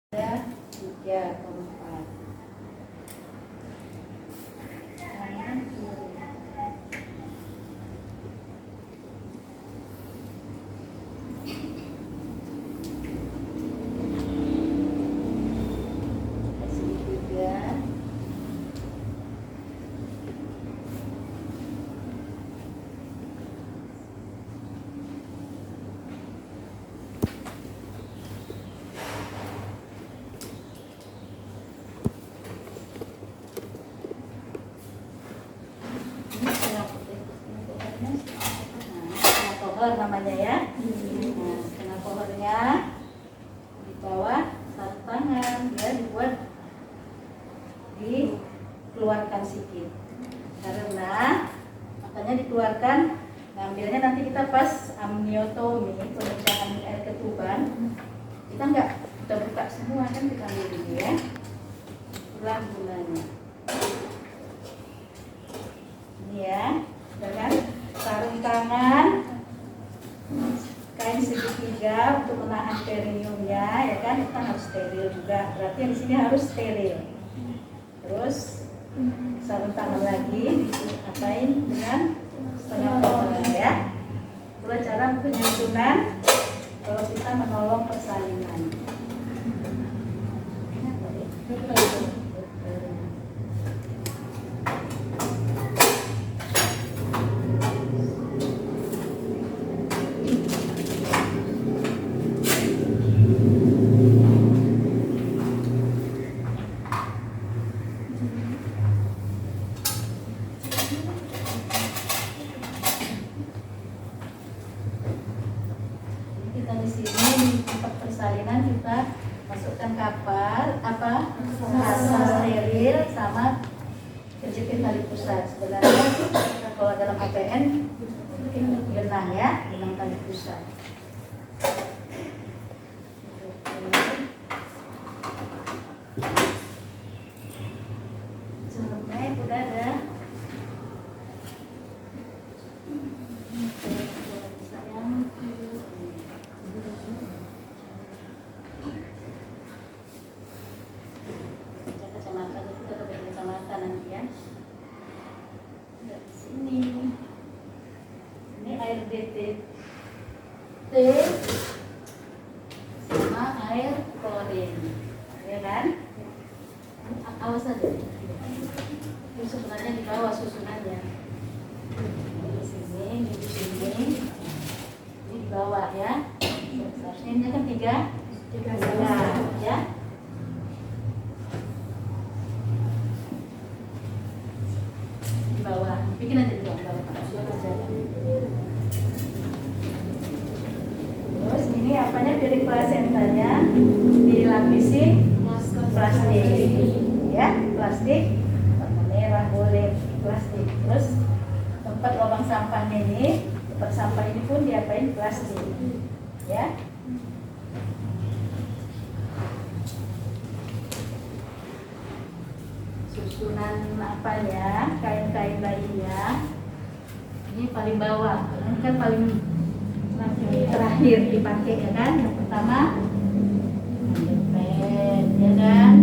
Ada 3/4. Kanan kiri. Kasih 3. Pohon namanya ya. Nah, setengah pohonnya di bawah satu tangan ya, dibuat dikeluarkan sedikit karena makanya dikeluarkan, ngambilnya nanti kita pas amniotomi, pemecahan air ketuban, kita nggak kita buka semua kan, kita ambil dulu ya bulan-bulannya ini ya, dengan sarung tangan kain segitiga untuk menahan perineumnya ya kan, kita harus steril juga, berarti yang di sini harus steril. Terus sarung tangan lagi diapain dengan setengah pohon ya. Itu cara penyusunan kalau kita menolong persalinan. Kita di sini di tempat persalinan kita masukkan kapal rasa steril sama kejepit tali pusat. Sebenarnya kita kalau dalam APN genang ya, genang tali pusat. Ceruknya udah ada. Kacamata itu kita pakai kacamata nanti ya. Dari sini. Ini air DTT sama air klorin, ya kan? Awas aja. Itu sebenarnya di bawah susunannya. Di sini, di sini, di bawah ya. Seharusnya ini kan tiga ya. Di bawah, bikin aja di bawah. Terus ini apanya, piring plasentanya dilapisi plastik ya, plastik warna merah boleh plastik. Terus tempat lubang sampahnya ini, tempat sampah ini pun diapain plastik ya. Susunan apanya, kain-kain bayinya ini paling bawah, ini kan paling terakhir dipakai ya kan. Yang pertama jepit ya kan,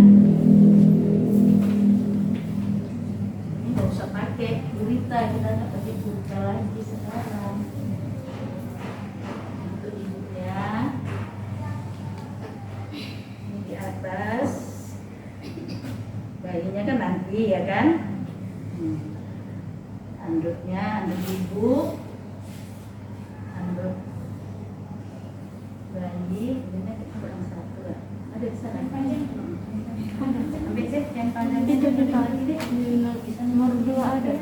ini nggak usah pakai gurita, kita nggak pakai gurita lagi sekarang untuk ibunya. Ini di atas bayinya kan nanti ya kan. Anduknya, anduk ibu, anduk bayi, ini kita kurang satu lah. Ada di sana panjang. Ambil sih yang panjangnya itu kali ini bisa nomor 2 ada.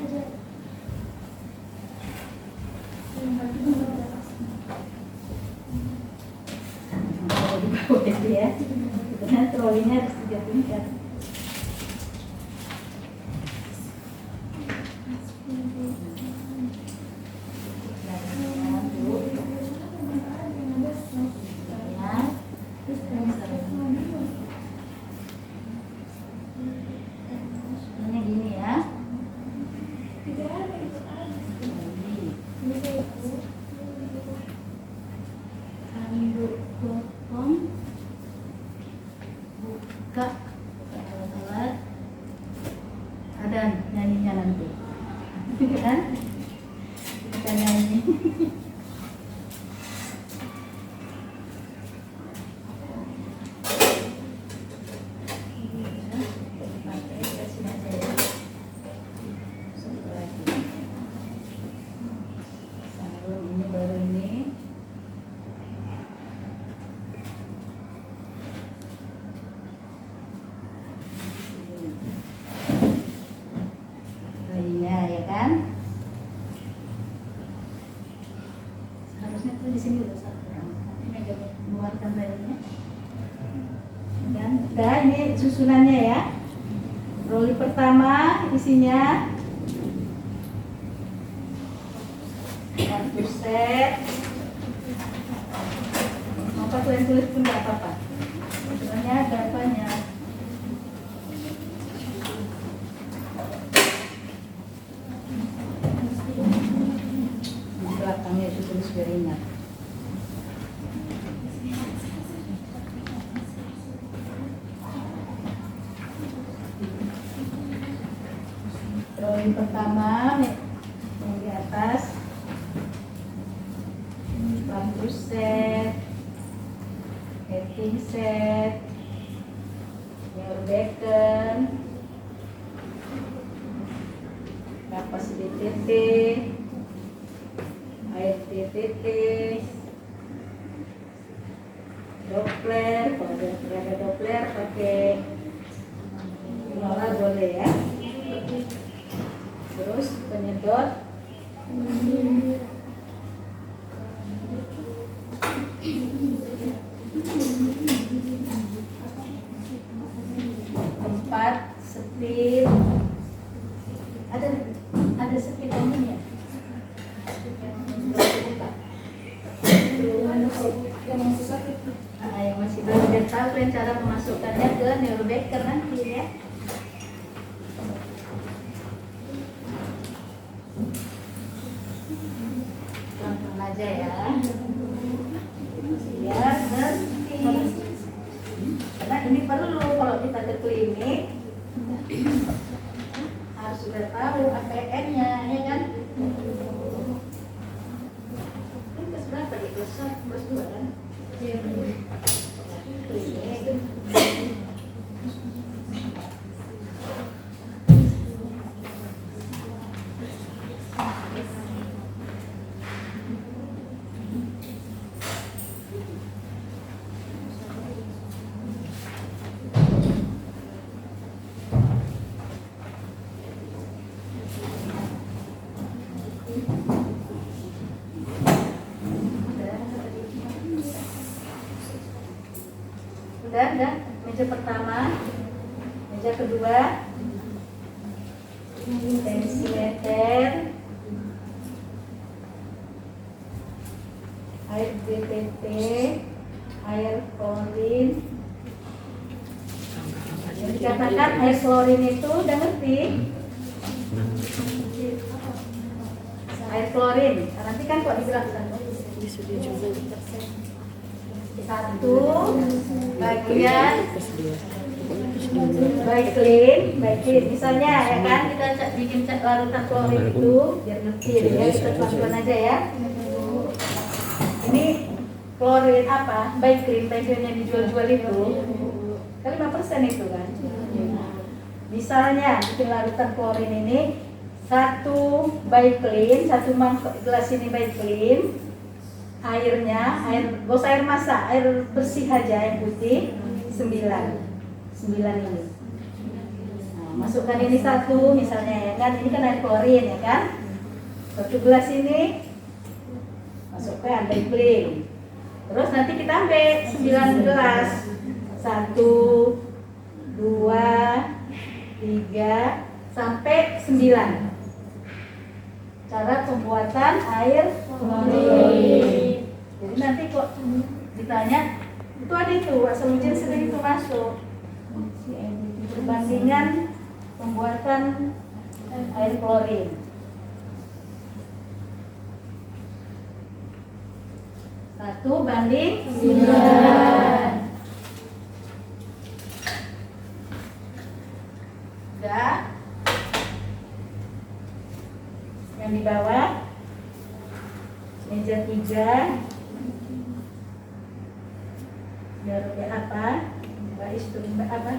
Kalau di bawah itu ya, sebenarnya trolinya harus 3 tingkat. Ini gini ya. Tanduk potong buka alat ada nyanyinya nanti kan kita nyanyi. Ya kan? Seharusnya tuh di sini udah satu orang. Ini agak mengeluarkan badannya. Dan udah ini susunannya ya. Roli pertama isinya 1 set. Mau pakai tulis pun nggak apa-apa. Sebenarnya ada apanya? Belakangnya itu tulis biar ingat. Drawing pertama yang di atas 40 set, heading set, Neurobecken, kapasitas air TTT, Doppler, kalau ada Doppler pakai Lola boleh ya. Terus penyedot empat speed ada speed ini ya. Yang masih belajar tahu kan cara memasukkannya ke Neurobecker nanti ya. Langsung aja ya. Ya ngerti. Karena ini perlu kalau kita ke klinik harus sudah tahu APN-nya ya kan. Kelas berapa di kelas 1, kelas 2 kan? Iya. Udah, meja pertama, meja kedua, tensimeter, air BTT, air klorin. Yang dikatakan air klorin itu udah ngerti? Air klorin, nanti kan kok dibilang satu bagian baiklin misalnya ya kan kita bikin larutan klorin itu biar ngerti ya kita pelan-pelan aja ya. Ini klorin apa? Baiklin yang dijual-jual itu kan 5% itu kan. Misalnya bikin larutan klorin ini satu baiklin, satu gelas ini baiklin. Airnya, gak usah air masak, air bersih aja yang putih 9 ini. Nah, masukkan ini satu misalnya ya kan, ini kan air klorin ya kan. Satu gelas ini masukkan baiklin. Terus nanti kita ambil 9 gelas. 1, 2, 3 sampai 9. Cara pembuatan air klorin. Jadi nanti kok ditanya itu ada itu asal ujian sering itu masuk perbandingan pembuatan air klorin. 1:9. Udah. Yang di bawah meja 3 Garuda apa? Apa?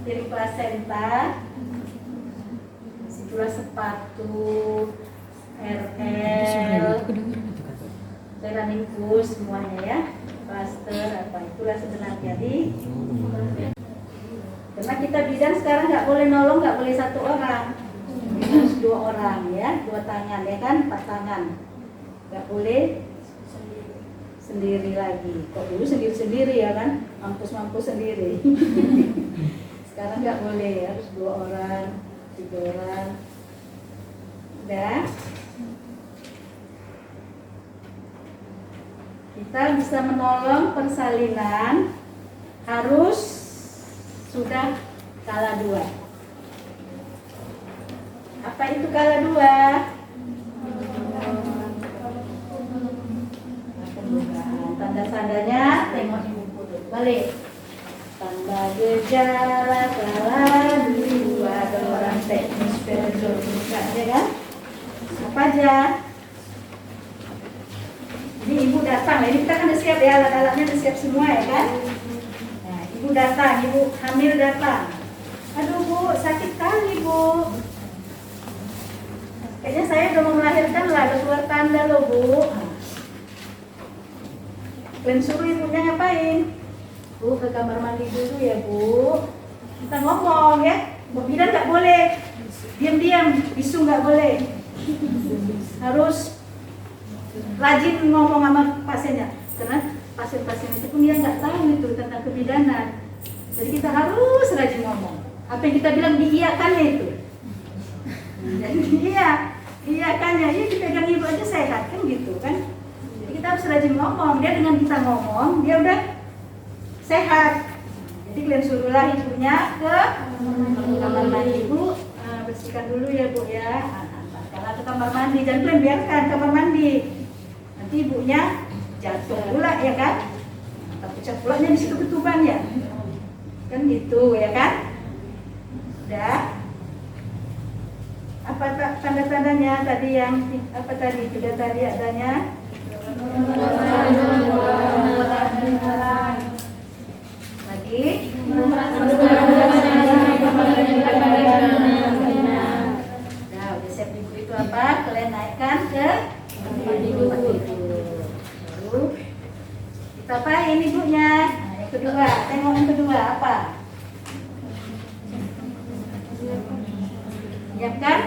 Dari plasenta, situlah sepatu, RL, ceramikus semuanya ya, plaster apa itulah sebenarnya. Jadi karena kita bidan sekarang nggak boleh nolong, nggak boleh 1 orang, harus 2 orang ya, 2 tangan ya kan, 4 tangan, nggak boleh sendiri lagi. Kok dulu sendiri-sendiri ya kan, mampus sendiri. Sekarang nggak boleh, harus 2 orang, 3 orang. Udah. Kita bisa menolong persalinan harus sudah kala 2. Apa itu kala 2? Tanda-tandanya tengok di buku dulu. Balik. Tanda gejala kala 2, ada orang teknis bukan ya kan? Apa aja? Ini ibu datang, ini kita kan udah siap ya, alat-alatnya udah siap semua ya kan? Nah, ibu datang, ibu hamil datang. Aduh bu, sakit kali bu. Kayaknya saya udah mau melahirkan lah, udah keluar tanda loh bu. Kalian suruh ibunya ngapain? Bu, ke kamar mandi dulu ya bu. Kita ngomong ya, bu bidan nggak boleh diam-diam, bisu nggak boleh. Harus rajin ngomong sama pasiennya, karena pasien-pasien itu pun dia nggak tahu itu tentang kebidanan. Jadi kita harus rajin ngomong. Apa yang kita bilang diiyakannya itu. Jadi iyakannya, iya dipegang ibu aja sehat kan gitu kan. Jadi kita harus rajin ngomong. Dia dengan kita ngomong, dia udah sehat. Jadi kalian suruhlah ibunya ke kamar mandi. Ibu bersihkan dulu ya bu ya. Kalau ke kamar mandi, jangan kalian biarkan kamar mandi. Nanti ibunya jatuh pula ya kan. Tapi pulanya di situ ketuban ya. Kan gitu ya kan. Udah. Apa tanda-tandanya tadi yang apa tadi juga tadi adanya? Lagi. Nah, udah siap ibu itu apa? Kalian naikkan ke tempat tidur. Lalu kita apain ibunya? Nah, yang kedua, tengok yang kedua apa? Ya kan?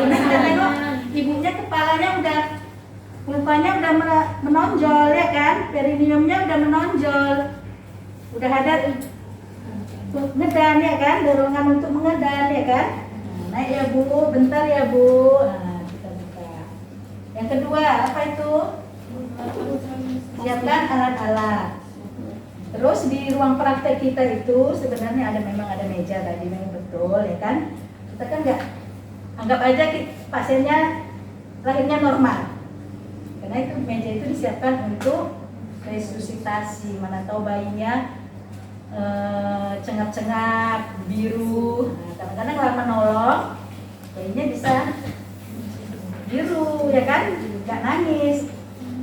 Kita tengok ibunya kepalanya udah lupanya udah menonjol ya kan? Perineumnya udah menonjol. Udah ada ngedan ya kan? Dorongan untuk mengedan ya kan? Naik ya bu, bentar ya bu. Nah, kita buka. Yang kedua apa itu? Siapkan alat-alat. Terus di ruang praktek kita itu sebenarnya memang ada meja tadi, memang betul ya kan. Kita kan nggak anggap aja pasiennya lahirnya normal, karena itu meja itu disiapkan untuk resusitasi. Mana tahu bayinya cengap-cengap biru. Nah, kadang-kadang kalau menolong bayinya bisa biru ya kan, nggak nangis.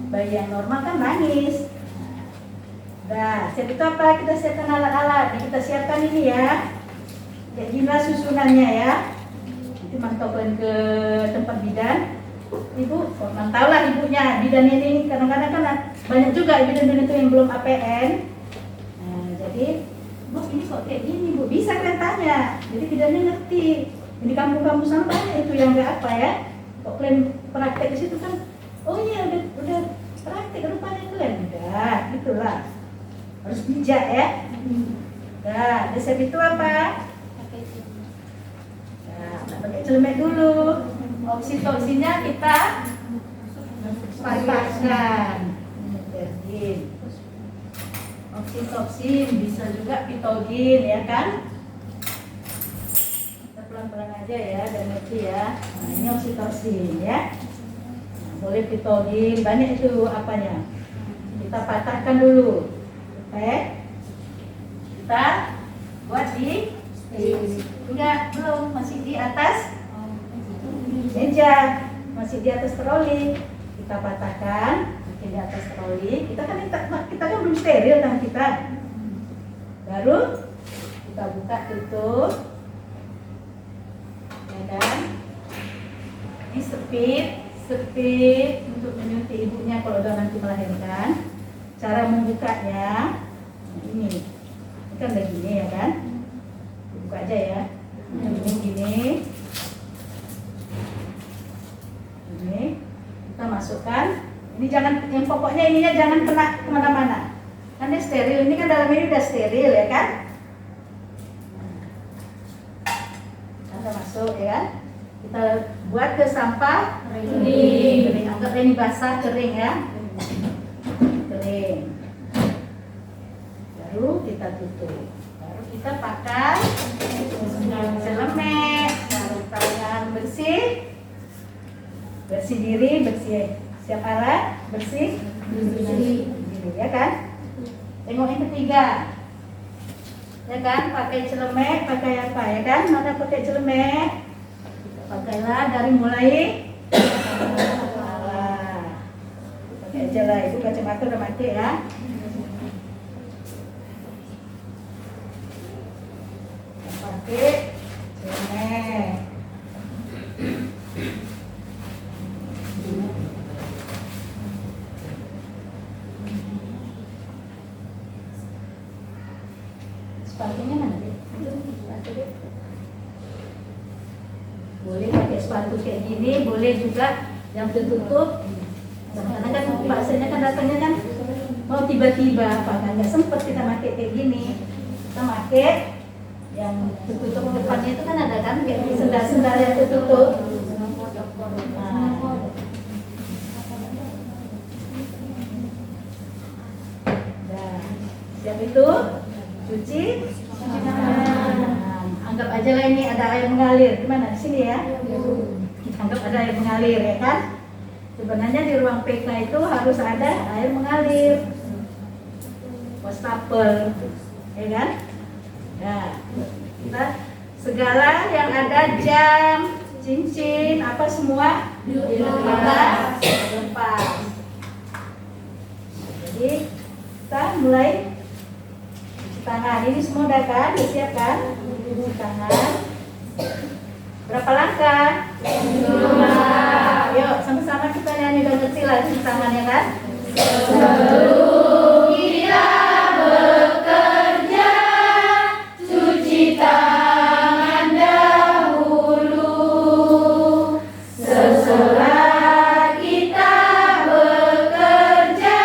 Bayi yang normal kan nangis. Nah, siap itu apa? Kita siapkan alat-alat. Kita siapkan ini ya. Kayak gimana susunannya ya. Nanti mantau kalian ke tempat bidan. Ibu, mantau lah ibunya. Bidan ini kadang-kadang kan banyak juga bidan itu yang belum APN. Nah, jadi, bu ini kok kayak gini bu? Bisa kalian tanya. Jadi bidannya ngerti. Di kampung-kampung sana banyak itu yang nggak apa ya. Kok kalian praktek di situ kan? Oh iya udah praktek rupanya kalian. Udah, gitulah. Harus bijak ya. Nah, resep itu apa? Nah, pakai celemek dulu. Oksitosinnya kita patahkan. Oksitosin bisa juga pitogin ya kan? Kita pelan-pelan aja ya, dan ngerti ya. Nah, ini oksitosin ya. Nah, boleh pitodin, banyak itu apanya. Kita patahkan dulu. Oke. Kita buat di enggak, belum, masih di atas meja, masih di atas troli. Kita patahkan, bikin di atas troli. Kita kan belum steril tangan kita. Baru kita buka tutup, ya kan? Ini speed untuk menyuntik ibunya kalau udah nanti melahirkan. Cara membukanya ini kan begini ya kan? Buka aja ya. Gini. Ini kita masukkan. Ini jangan, yang pokoknya ininya jangan kena kemana-mana. Kan ini steril. Ini kan dalam ini udah steril ya kan? Kita masuk ya kan? Kita buat ke sampah kering. Anggap ini basah kering ya. Kering. Baru kita tutup. Baru kita pakai celemek, sarung tangan bersih, bersih diri, bersih siap alat, bersih, ya kan? Tengok yang ketiga, ya kan? Pakai celemek, pakai apa ya kan? Mana pakai celemek? Pakailah dari mulai pakai aja lah, itu kacamata udah mati ya. Pakai celemek. Sepatunya mana deh? Boleh pakai sepatu kayak gini, boleh juga yang tertutup. Karena kan bahasanya kan datangnya kan mau tiba-tiba, apa nggak sempet kita pakai kayak gini. Kita pakai yang tertutup depannya itu kan ada kan kayak sendal-sendal yang tertutup. Nah, siap itu cuci tangan. Anggap aja lah ini ada air mengalir. Gimana di sini ya? Anggap ada air mengalir ya kan? Sebenarnya di ruang PK itu harus ada air mengalir. Wastafel, ya kan? Nah, kita segala yang ada jam, cincin, apa semua dilepas. Jadi kita mulai cuci tangan. Ini semua udah kan? Siap kan? Cuci tangan. Berapa langkah? 5. Yuk, sama-sama kita nyanyi dan ngerti lah cuci tangan ya kan? Sebelum kita bekerja, cuci tangan dahulu. Setelah kita bekerja,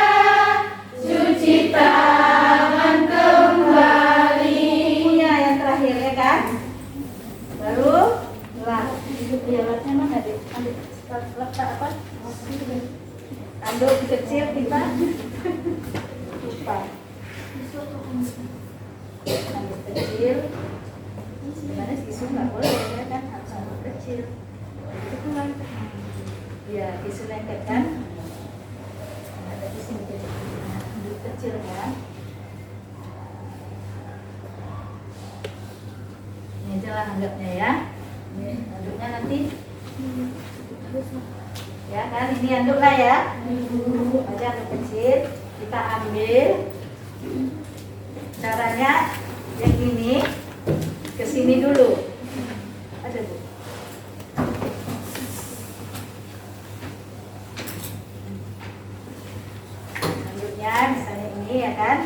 cuci tangan kembali. Punya yang terakhir ya kan? Baru lah, alatnya mana deh? Letak apa? Anduk kecil kita lupa. Anduk kecil. Sebenarnya tisu nggak boleh ya kan? Harus anduk kecil. Itu kan? Ya, tisu lengket kan? Ada di sini anduk kecil ya. Ini aja lah anggapnya ya. Ini anduknya nanti. Ya kan, ini anduk lah ya. Aja anduk kecil, kita ambil. Caranya yang ini ke sini dulu. Ada Bu. Anduknya misalnya ini ya kan.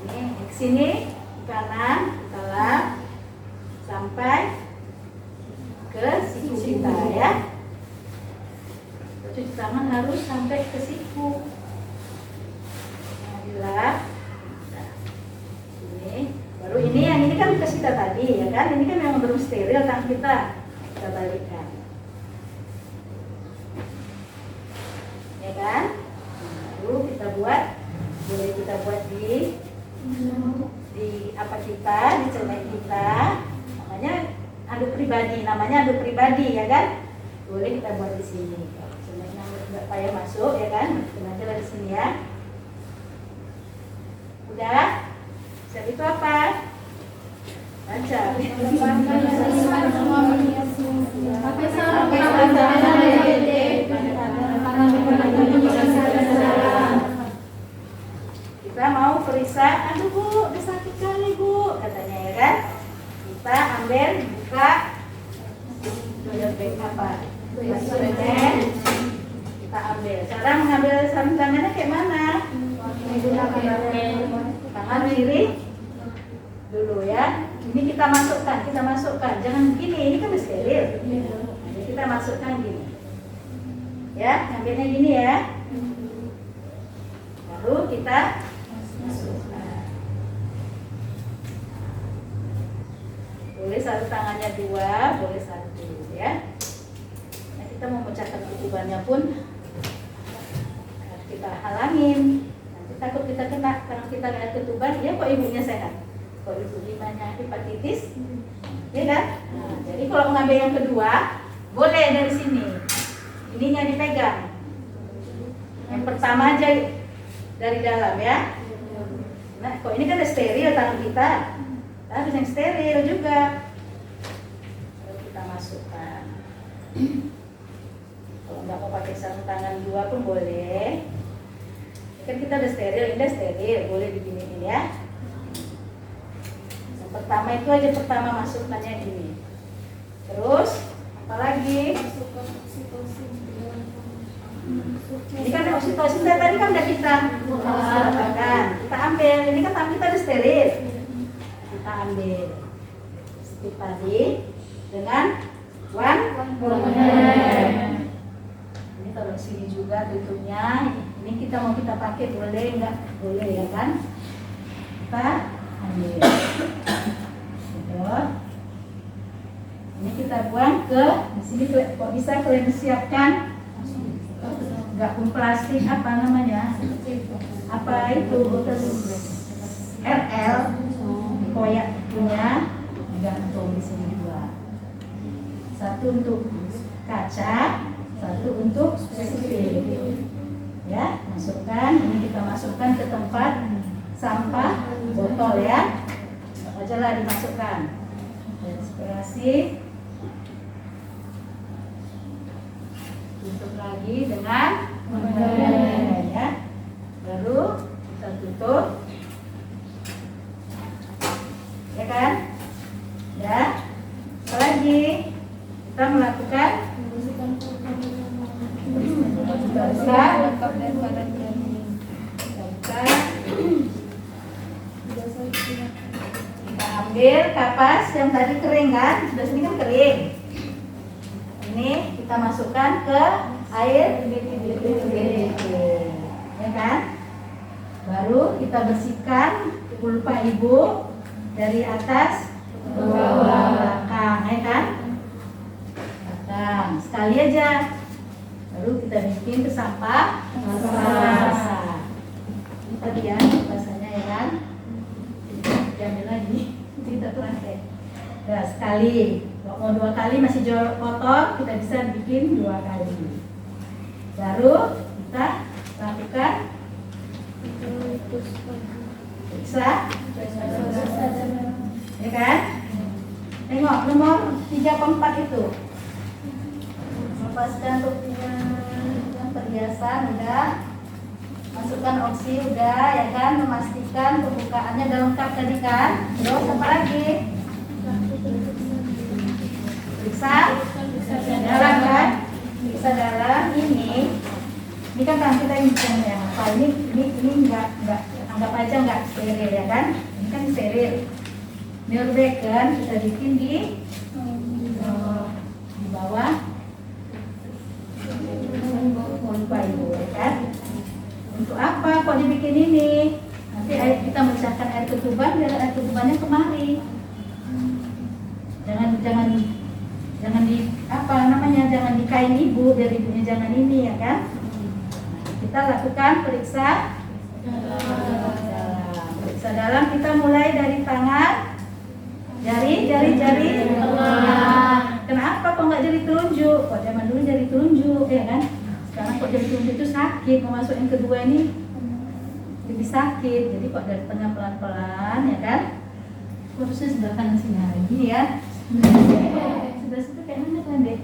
Ini ke sini, kanan, kita lap sampai ke siku kita ya. Cuci tangan harus sampai ke siku. Nah, dilap. Nah, ini baru ini yang ini kan bekas kita tadi ya kan. Ini kan memang belum steril tangan kita. Kita balikkan. Ya kan? Baru kita buat, boleh kita buat di apa kita, di celemek kita. Namanya anduk pribadi, ya kan? Boleh kita buat di sini. nggak payah masuk ya kan, masukin aja dari sini ya. Udah? Siap itu apa? Baca. Kita mau periksa, aduh Bu, udah sakit kali Bu, katanya ya kan. Kita ambil, buka apa? Masukin, kita ambil. Cara mengambil sarung tangannya kayak mana? Tangan kiri dulu ya. Ini kita masukkan. Jangan begini, ini kan steril. Jadi kita masukkan gini. Ya, ambilnya gini ya. Lalu kita masukkan. Boleh sarung tangannya 2, boleh 1 ya. Nah, kita mau pecahkan tutupannya pun kita halangin. Nanti takut kita kena, karena kita lihat ketuban, ya kok ibunya sehat. Kok ibu limanya hepatitis, ya kan? Nah, jadi kalau mengambil yang kedua, boleh dari sini. Ininya dipegang. Yang pertama aja dari dalam ya. Nah, kok ini kan steril tangan kita. Harus yang steril juga. Lalu kita masukkan. Kalau nggak mau pakai sarung tangan 2 pun boleh. Kan kita udah steril, ini udah steril, boleh diginiin ya. Yang pertama itu aja masukkannya gini. Terus apalagi? Ini kan oksitosin tadi kan udah kita masukkan. Kita ambil, ini kan tangan kita udah steril. Kita ambil seperti tadi dengan one. Ini taruh sini juga tutupnya. Ini kita mau kita pakai boleh enggak? Boleh ya kan? Kita ambil. Gitu. Ini kita buang ke di sini. Kok bisa kalian siapkan? Enggak pun plastik apa namanya? Apa itu? RL koyak punya gantung di sini 2. 1 untuk kaca, 1 untuk spesifik. Ya, masukkan. Ini kita masukkan ke tempat sampah botol ya. Aja lah dimasukkan. Inspirasi. Tutup lagi dengan ya. Baru kita tutup. Ya kan? Ya. Apa lagi? Kita melakukan kita ambil kapas yang tadi kering kan, sudah sini kan kering. Ini kita masukkan ke air, ya kan? Baru kita bersihkan pulpa ibu dari atas ke belakang, ya kan? Belakang sekali aja. Lalu kita bikin ke sampah basah. Ini tadi ya basahnya ya kan. Diambil lagi, kita pakai. Nah sekali, kalau mau 2 kali masih jauh kotor, kita bisa bikin 2 kali. Baru kita lakukan periksa, ya kan? Tengok nomor 3 atau 4 itu. Lepaskan topinya, perhiasan udah, masukkan oksi udah, ya kan? Memastikan pembukaannya udah lengkap tadi kan? Terus apa lagi? Periksa dalam kan? Periksa dalam ini kan tangan kita ini yang apa? Ini enggak anggap aja enggak steril ya kan? Ini kan steril. Milbeken kita bikin di bawah. Lupa ibu ya kan? Untuk apa kok dibikin ini? Nanti kita memecahkan air ketuban biar air ketubannya kemari. Jangan di apa namanya? Jangan di kain ibu biar ibunya jangan ini ya kan? Kita lakukan periksa dalam. Kita mulai dari tangan, jari. Kenapa kok nggak jari telunjuk? Kok zaman dulu jari telunjuk ya kan? Karena kok dari telunjuk itu sakit, mau masuk yang kedua ini lebih sakit. Jadi kok dari tengah pelan-pelan, ya kan? Harusnya sebelah kanan sini lagi ya. Sudah kayak mana kan deh?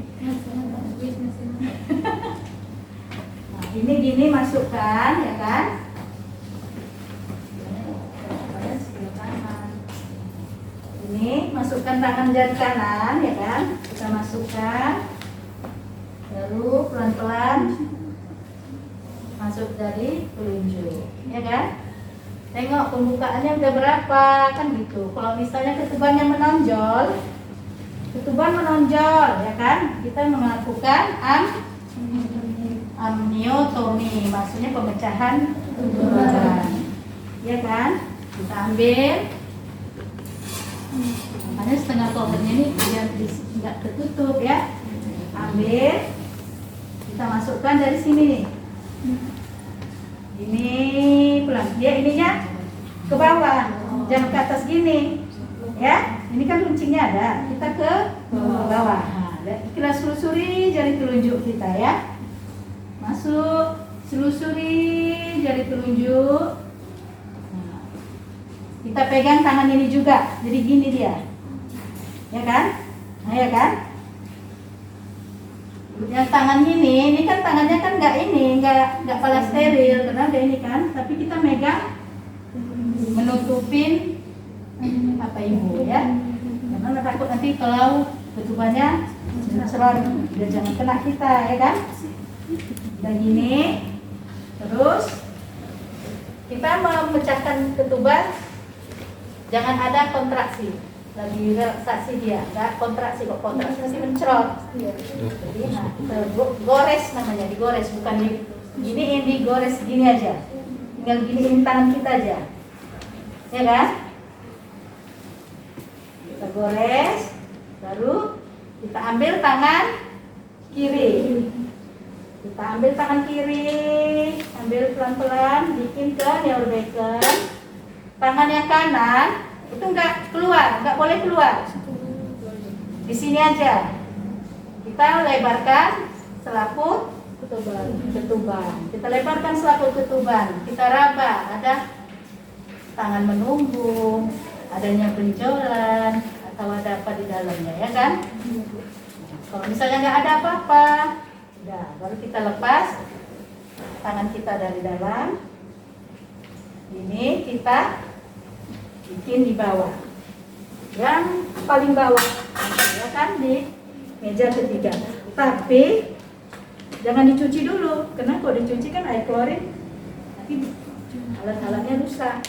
Nah, ini gini masukkan, ya kan? Ini masukkan tangan jari kanan, ya kan? Kita masukkan, baru pelan-pelan masuk dari telunjuk, ya kan? Tengok pembukaannya udah berapa, kan gitu. Kalau misalnya ketubannya menonjol, ya kan? Kita melakukan amniotomi, maksudnya pemecahan ketuban, ya kan? Kita ambil. Makanya setengah covernya ini biar tidak tertutup ya. Ambil, kita masukkan dari sini nih. Ini pelan, dia ininya ke bawah, jangan ke atas gini, ya. Ini kan runcingnya ada, kita ke bawah. Nah, kita selusuri jari telunjuk kita ya. Masuk, selusuri jari telunjuk. Kita pegang tangan ini juga, jadi gini dia, ya kan? Nah, ya kan? Yang tangan ini kan tangannya kan nggak pala steril karena ada ini kan, tapi kita megang menutupin apa ibu ya, karena takut nanti kalau ketubannya selalu biar jangan kena kita, ya kan? Dan gini, terus kita memecahkan ketuban. Jangan ada kontraksi, lagi relaksasi dia, nggak kontraksi, kok kontraksi masih mencerot. Jadi nah, gores namanya, digores, bukan diginiin, digores gini aja. Tinggal giniin tangan kita aja, ya kan? Kita gores, baru kita ambil tangan kiri. Kita ambil tangan kiri, ambil pelan-pelan, bikin ke neurobaker. Tangan yang kanan itu nggak keluar, nggak boleh keluar. Di sini aja. Kita lebarkan selaput ketuban. Kita lebarkan selaput ketuban. Kita raba, ada tangan menunggu, adanya benjolan atau ada apa di dalamnya, ya kan? Kalau misalnya nggak ada apa-apa, udah, baru kita lepas tangan kita dari dalam. Ini kita bikin di bawah, yang paling bawah, ya kan, di meja ketiga. Tapi jangan dicuci dulu, karena kalau dicuci kan air klorin nanti alat-alatnya rusak.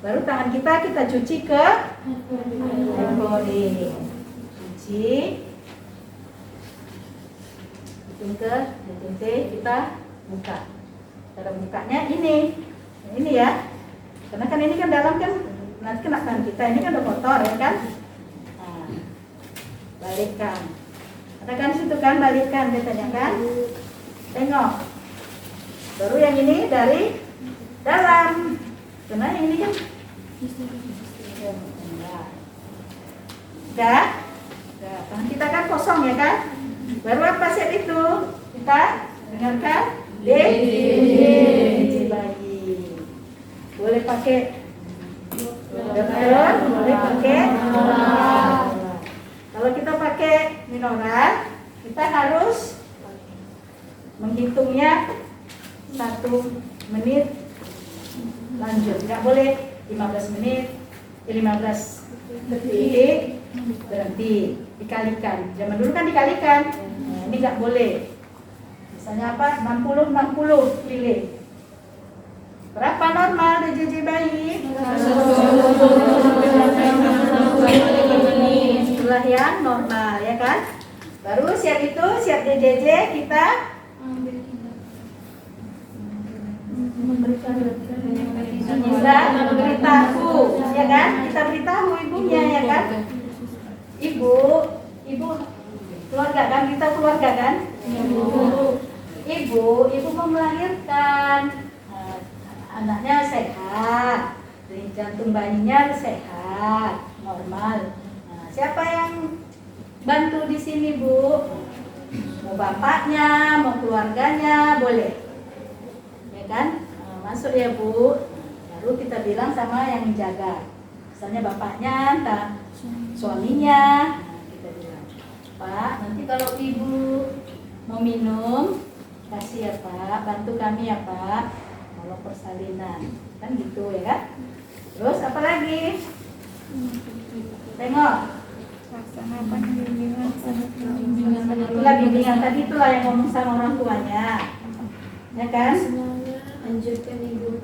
Baru tangan kita cuci ke air klorin, cuci, kita buka. Cara bukanya ini ya, karena kan ini kan dalam kan nanti kena tangan kita, ini kan udah kotor, ya kan? Nah, balikkan. Ada kan situ kan, balikkan biasanya kan? Tengok. Baru yang ini dari dalam. Karena yang ini kan udah. Tangan kita kan kosong, ya kan? Baru apa set itu? Kita dengarkan DJ bayi. Boleh pakai dokter, boleh pakai minoral. Kalau kita pakai minoral, kita harus menghitungnya 1 menit lanjut. Nggak boleh 15 menit, 15 detik berhenti, dikalikan. Zaman dulu kan dikalikan. Nah, ini nggak boleh. Misalnya apa? 60 pilih. Berapa normal DJJ bayi? Itulah yang normal, ya kan? Baru siap siap DJJ kita beritahu, ya kan? Kita beritahu ibunya, ya kan? Ibu keluarga kan? Kita keluarga kan? Ibu mau melahirkan. Anaknya sehat, jantung bayinya sehat, normal. Nah, siapa yang bantu di sini, Bu? Mau bapaknya, mau keluarganya, boleh. Ya kan? Nah, masuk ya Bu. Baru kita bilang sama yang menjaga. Misalnya bapaknya, entah suaminya. Nah, kita bilang, Pak, nanti kalau Ibu mau minum, kasih ya Pak, bantu kami ya Pak, kalau persalinan. Kan gitu ya kan? Terus apa lagi? Tengok. Laksanakan bimbingan Itulah bimbingan tadi, itulah yang ngomong sama orang tuanya. Ya kan? Anjurkan ibu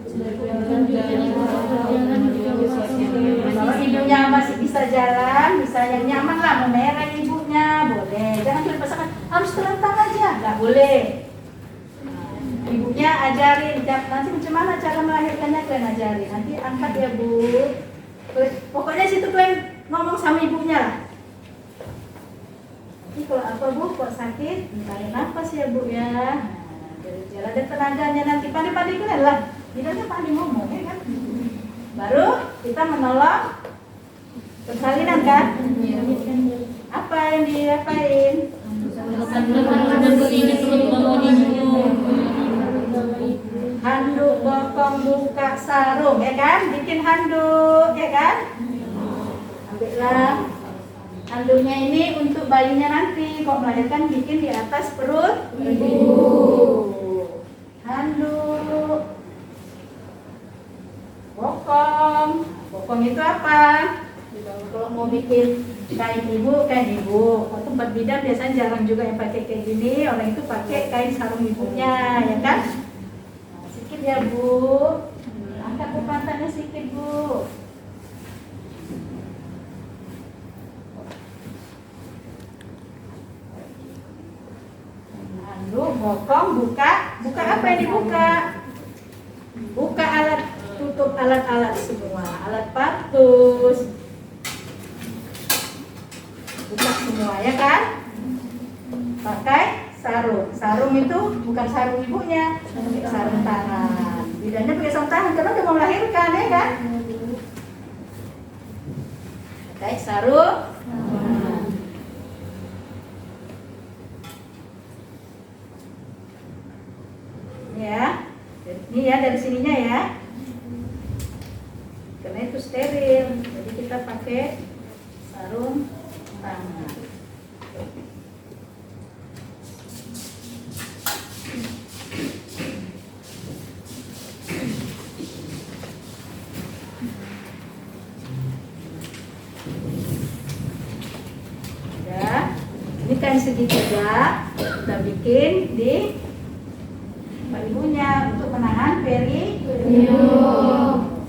Kalau ibunya masih bisa jalan, bisa yang nyaman lah, memereng ibunya, boleh. Jangan kita paksakan, harus terlentang aja, nggak boleh. Ibunya ajarin, nanti macam mana cara melahirkannya kalian ajarin. Nanti angkat ya Bu. Pokoknya situ kalian ngomong sama ibunya lah. Nanti kalau apa Bu, kok sakit, tarik nafas ya Bu ya. Jalan ada tenaganya, nanti pandai-pandai kalian lah. Tidaknya pandai ngomong ya kan. Baru kita menolong persalinan kan. Apa yang diapain? Handuk, bokong, buka, sarung ya kan. Bikin handuk ya kan. Ambillah handuknya ini untuk bayinya nanti. Kok melahirkan bikin di atas perut ibu. Handuk. Bokong. Bokong itu apa? Kalau mau bikin kain ibu. Kalau tempat bidan biasanya jarang juga yang pakai kayak gini. Orang itu pakai kain sarung ibunya, ya kan? Nah, sikit ya Bu. Angkat ke pantatnya sikit Bu. Handuk, bokong, buka. Buka apa yang dibuka? Buka alat, tutup alat-alat semua. Alat partus. Buka semua ya kan? Pakai sarung. Sarung itu bukan sarung ibunya, sarung tangan. Bidannya pakai sarung tangan karena udah mau melahirkan ya kan? Pakai sarung. Ya, ini ya dari sininya ya. Karena itu steril, jadi kita pakai sarung tangan. Ya, ini kan segitiga kita bikin di ibunya untuk menahan perineum.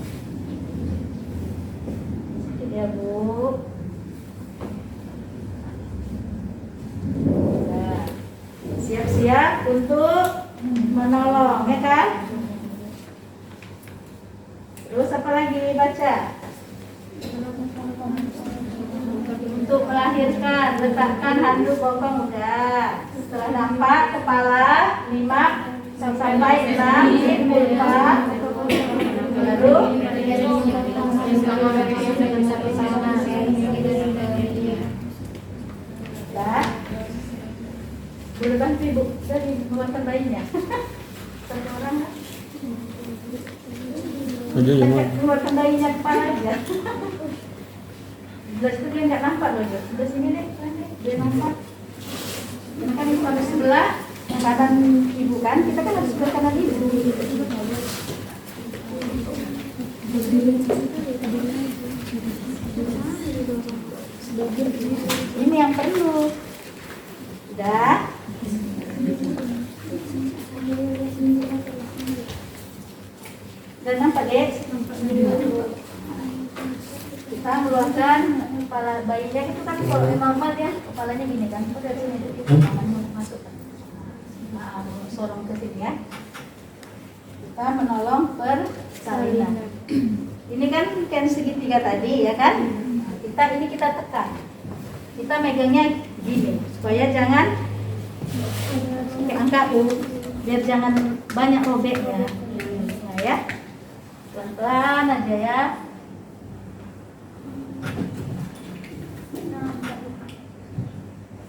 Sedikit ya Bu. Nah, siap-siap untuk menolong ya kan? Terus apa lagi baca? Untuk melahirkan, letakkan handuk bokong udah. Setelah nampak kepala 5 sampai 6 di vulva, baru ya boleh bantu ibu dari mengeluarkan bayinya. Satu orang mengeluarkan bayinya kepala aja. Belas itu dia nggak nampak loh, belas ini deh dia nampak. Ini kan ibu harus sebelah kanan ibu kan, kita kan harus sebelah kanan ibu. Ini yang perlu. Udah. Dan nampak deh. Kita mengeluarkan kepala bayinya itu kan kalau normal ya kepalanya gini kan, kita dari sini kita masukkan. Sorong ke sini ya. Kita menolong persalinan. Ini kan segitiga tadi ya kan? Kita tekan. Kita megangnya gini supaya jangan angkat Bu, biar jangan banyak robeknya. Nah ya. Pelan-pelan aja ya.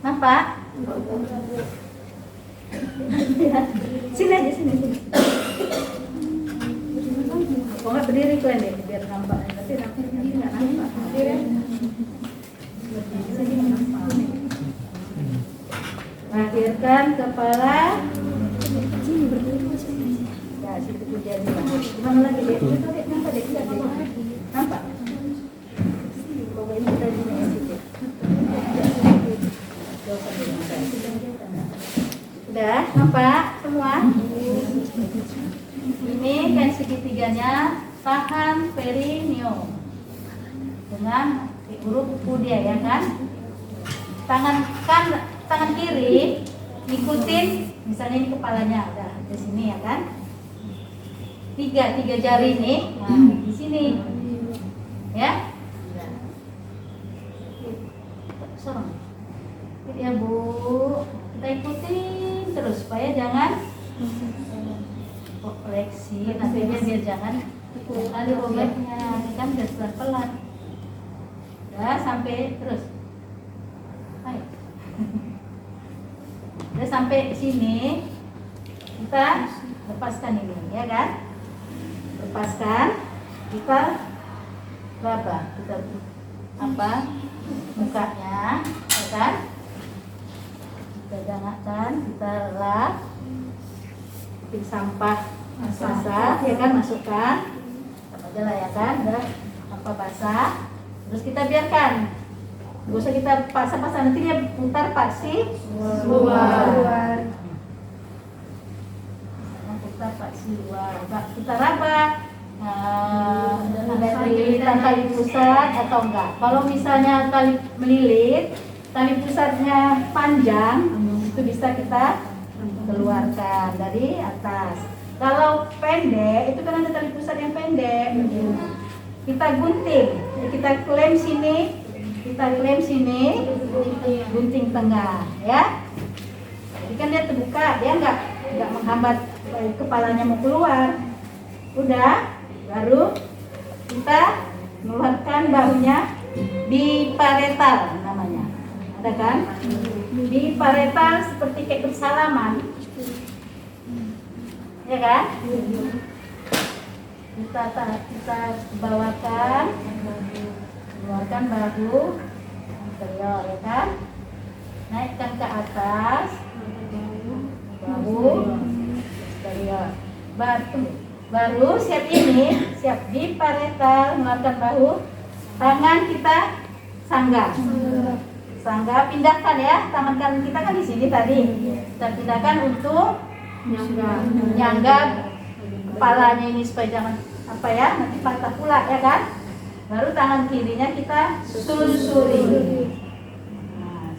Nampak? Sini aja, sini. Kok nggak berdiri kalian deh, biar nampak. Tapi nanti nggak nampak. Berdiri. Sini nggak nampak. Akhirkan kepala. Ya, situ kejadian. Gimana lagi deh? Itu deh, nampak deh, tidak deh. Nampak. Pokoknya ini kita gini ya, situ. Udah, nampak semua? Ini kan segitiganya tahan perineum dengan huruf U dia ya kan? Tangan kiri ngikutin, misalnya ini kepalanya udah di sini ya kan? Tiga jari ini, nah, di sini ya. Sorong. Ya Bu, kita ikutin terus supaya jangan koleksi, nantinya biar jangan kali obatnya, kan biar pelan-pelan. Udah sampai terus. Ayo. Udah sampai sini, kita lepaskan ini, ya kan? Lepaskan, kita berapa? Kita apa? Mukanya, ya kan? Kita jangankan, kita lap, bikin sampah basah, ya kan? Masukkan, apa aja lah ya kan? Udah apa basah, terus kita biarkan. Gak usah kita pasang-pasang, nanti dia putar pasti luar. Putar pasti luar. Kita raba. Dari tali pusat atau enggak. Kalau misalnya tali melilit, tali pusatnya panjang, itu bisa kita keluarkan dari atas. Kalau pendek, itu kan ada tali pusat yang pendek. Kita gunting, kita klem sini, gunting tengah, ya. Jadi kan dia terbuka, dia enggak menghambat kepalanya mau keluar. Udah. Baru kita mengeluarkan bahunya biparetal namanya. Ada kan? Biparetal seperti kayak bersalaman. Ya kan? Kita bawakan, keluarkan bahu anterior, ya kan? Naikkan ke atas bahu anterior. Baru siap biparetal, mengeluarkan bahu, tangan kita sangga, pindahkan ya, tangan kanan kita kan di sini tadi, kita pindahkan untuk nyangga kepalanya ini supaya jangan apa ya, nanti patah pula ya kan. Baru tangan kirinya kita susuri. Nah,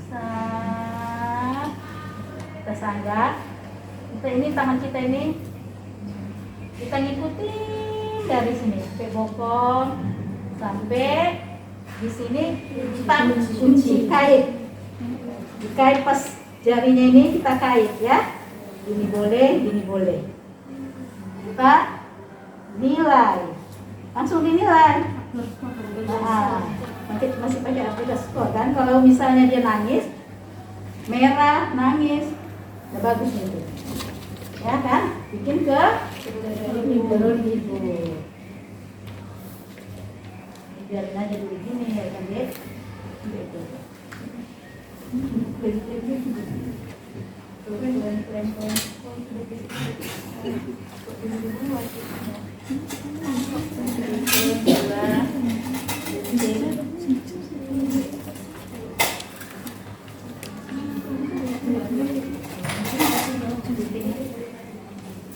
kita sangga, tangan kita ini kita ngikutin dari sini sampai bokong, sampai di sini kita kunci dikait pas jarinya ini kita kait ya. Gini boleh. Kita nilai, langsung dinilai. Masih pakai aplikasi skor kan? Kalau misalnya dia nangis, merah nangis, udah bagus nih. Ya kan? Bikin ke turun ibu. Biarin aja dulu gini ya kan dek.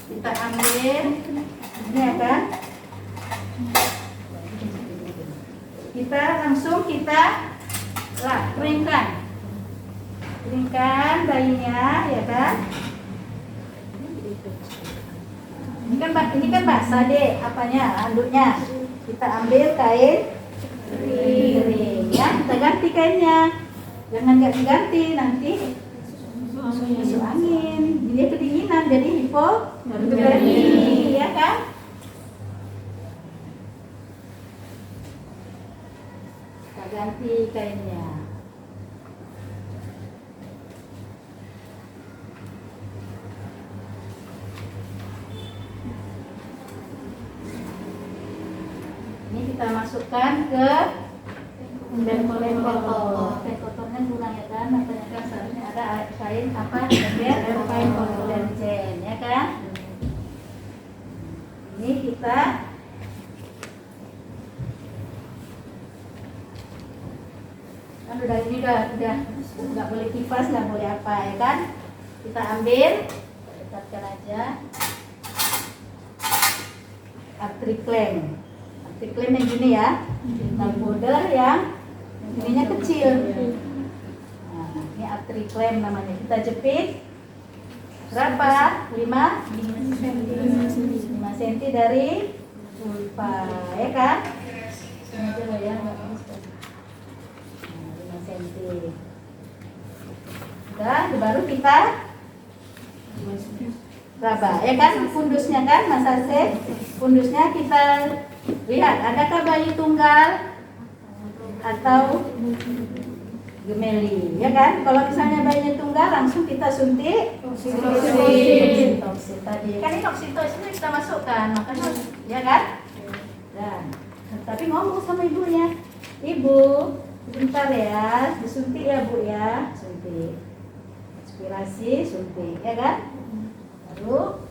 Kita ambil ini ya kan, kita langsung keringkan bayinya ya kan. Ini kan basah deh apanya, handuknya. Kita ambil kain kering ya, kita ganti kainnya, jangan nggak diganti nanti masuk angin, dia kedinginan jadi hipothermi ya kan. Kita ganti kainnya. kita masukkan ke lem kotor. Lem kotornya kurang ya kan, makanya kan seharusnya ada kain apa? Kain kotor deterjen ya kan. Ini kita kan udah ini udah nggak boleh kipas, nggak boleh apa ya kan. Kita ambil, dekatkan aja artiklem yang gini ya, dan powder yang ininya kecil. Nah, ini artiklem namanya. Kita jepit berapa? 5 cm dari pulpa ya kan. Ini aja lah ya, nggak habis kan. 5 cm. Udah, baru kita raba ya kan, fundusnya kan Mas Asep. Fundusnya kita lihat adakah bayi tunggal atau gemeli ya kan. Kalau misalnya bayinya tunggal langsung kita suntik oksitosin tadi kan. Ini oksitosin kita masukkan, makanya ya kan. Dan tapi ngomong sama ibunya, ibu bentar ya, disuntik ya bu ya, suntik aspirasi suntik ya kan. Lalu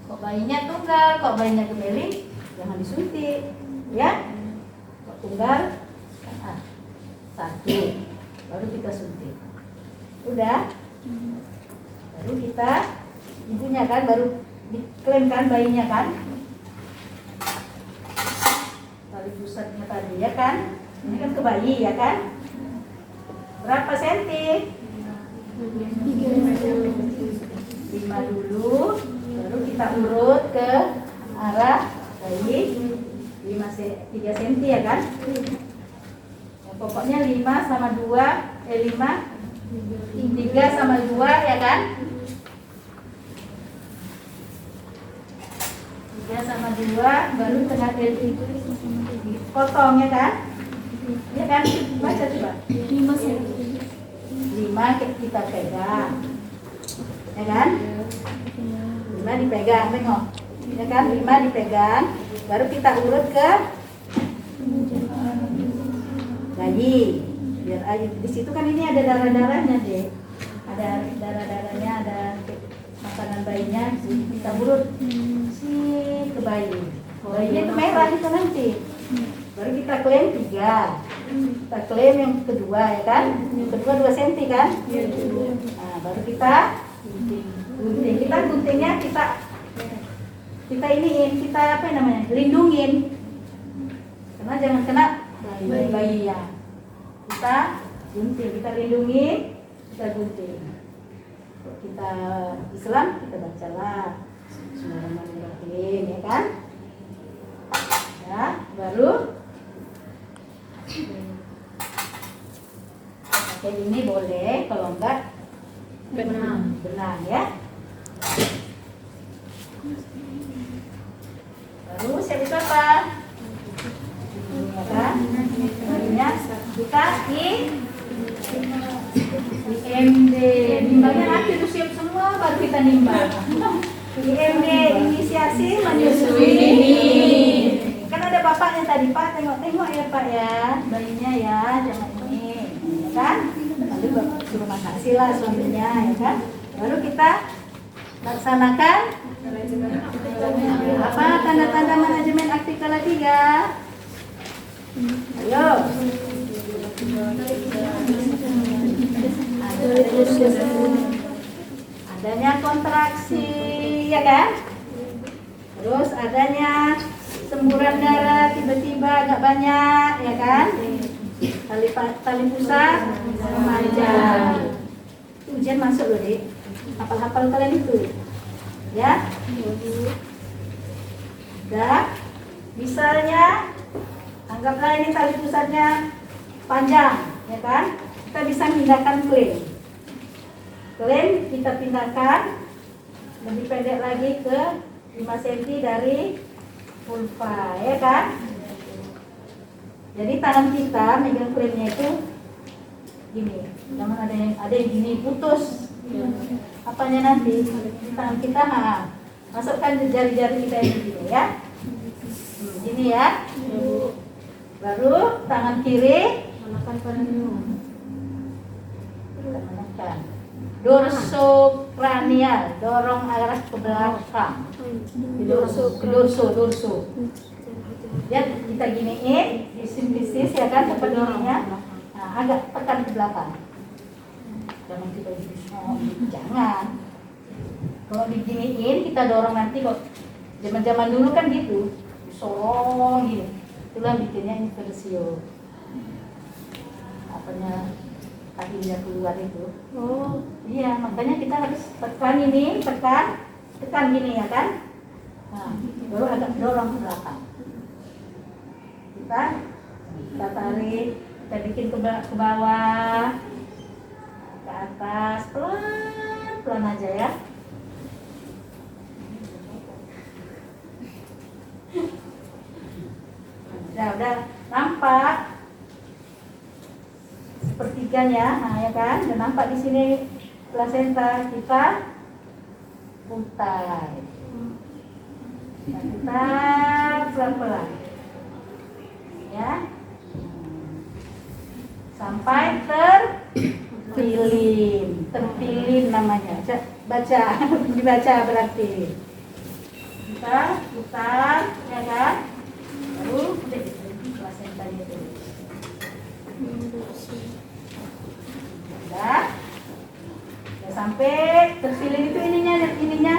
kok bayinya tunggal, kok bayinya gemeli, jangan disuntik ya. Kok tunggal satu, baru kita suntik. Udah, baru kita ibunya kan, baru diklaim kan bayinya kan. Tali pusatnya tadi ya kan, ini kan ke bayi ya kan. Berapa senti? 5 dulu, baru kita urut ke arah bayi 3 cm ya kan. Ya, pokoknya 5 sama 2 3 sama 2 ya kan. 3 sama 2 baru tengah potong ya kan. Ya kan, baca coba. 5 kita pegang ya kan. 5 dipegang, tengok ya kan, 5 dipegang, baru kita urut ke bayi biar air di situ kan. Ini ada darah-darahnya deh, ada darah-darahnya, ada makanan bayinya, kita urut ke bayi. Bayinya itu merah itu nanti. Baru kita klaim 3, kita klaim yang kedua ya kan, yang kedua 2 cm kan. Nah, baru kita gunting. Kita guntingnya kita iniin, kita apa namanya, lindungin, karena jangan kena bayi ya. Kita gunting, kita lindungi, kita gunting. Kita Islam kita bacalah Bismillahirrahmanirrahim ya kan. Ya, baru pakai ini boleh, kalau enggak benang ya. Baru siap itu apa? Ya kan? Barunya kita IMD. Nimbangnya nanti udah siap semua, baru kita nimbang. IMD, inisiasi menyusui. Kan ada bapaknya tadi, Pak, tengok-tengok ya Pak ya, bayinya ya, jangan ini ya kan. Lalu Bapak suruh makasih lah suaminya ya kan. Baru kita laksanakan apa tanda-tanda manajemen aktif skala 3. Ayo. Adanya kontraksi ya kan. Terus adanya semburan darah tiba-tiba agak banyak ya kan. Tali pusat memanjang. Ujian masuk loh Dik. Hafal-hafal kalian itu ya. Udah. Misalnya anggaplah ini tali pusatnya panjang ya kan. Kita bisa pindahkan klaim kita pindahkan lebih pendek lagi ke 5 cm dari pulpa ya kan. Jadi tangan kita megang klaimnya itu gini, jangan ada yang gini putus apanya nanti. Tangan kita masukkan jari-jari kita yang gini ya. Sini ya. Baru tangan kiri Menekan perineum. kita menekan. Dorsokranial, dorong arah ke belakang. Dorso. Ya, kita giniin, bisis ya kan, seperti ininya. Nah, agak tekan ke belakang. Jangan kita gini, jangan. Kalau diginiin, kita dorong nanti kok. Zaman-zaman dulu kan gitu, sorong gitu. Itulah bikinnya inversio. Apanya kakinya keluar itu. Oh, Iya, makanya kita harus tekan ini, tekan gini ya kan. Nah, baru agak dorong ke belakang. Kita tarik, kita bikin ke bawah, ke atas, pelan aja ya. Udah nampak sepertiganya, nah ya kan, udah nampak di sini plasenta kita putar. Nah, putar pelan-pelan, ya, sampai terpilin namanya. Baca, dibaca berarti. Kita putar, ya kan. Baru plasentanya dulu. Udah sampai terpilih itu ininya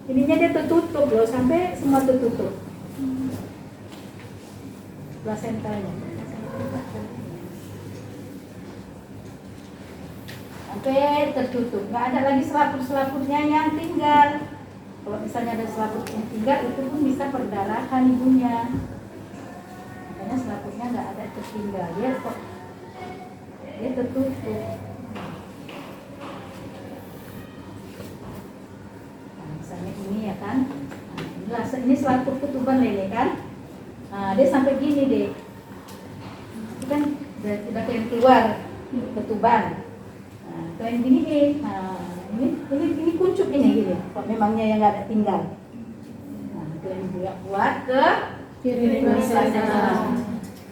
dia tertutup loh, sampai semua tertutup plasentanya sampai tertutup, nggak ada lagi selaput-selaputnya yang tinggal. Kalau misalnya ada selaput yang tinggal, itu pun bisa perdarahan ibunya. Makanya selaputnya nggak ada tertinggal, dia tertutup. Nah, misalnya ini ya kan, nah, ini selaput ketuban lele kan, nah, dia sampai gini deh, itu kan udah kayak keluar ketuban. Nah, kayak gini deh, nah, ini kuncup ini gini, kok memangnya yang nggak ada tinggal. Nah, kayak juga buat ke piring plasenta.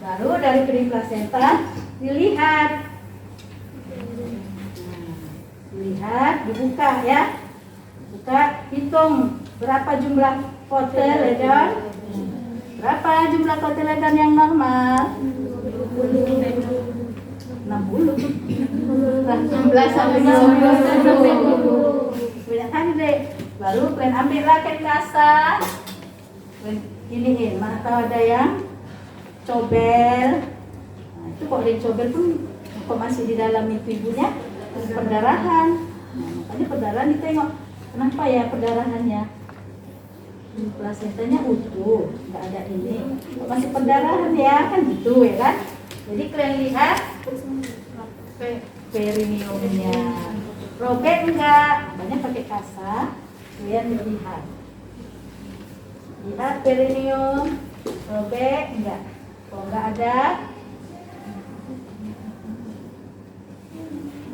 Baru dari piring plasenta dilihat, dibuka ya, buka, hitung berapa jumlah kotyledon, berapa jumlah kotyledon yang normal, 60, 16 sampai 20. Banyak kali deh. Baru kalian ambil raket kasa, kalian giniin, mana tahu ada yang cobel. Nah, itu kok ada cobel pun kok masih di dalam itu ibunya perdarahan. Nah, makanya perdarahan ditengok, kenapa ya perdarahannya? Plasentanya utuh, nggak ada ini, kok masih perdarahan ya, kan gitu ya kan? Jadi kalian lihat perineumnya robek enggak, banyak pakai kasa, kalian lihat perineum robek enggak. Kalau enggak ada,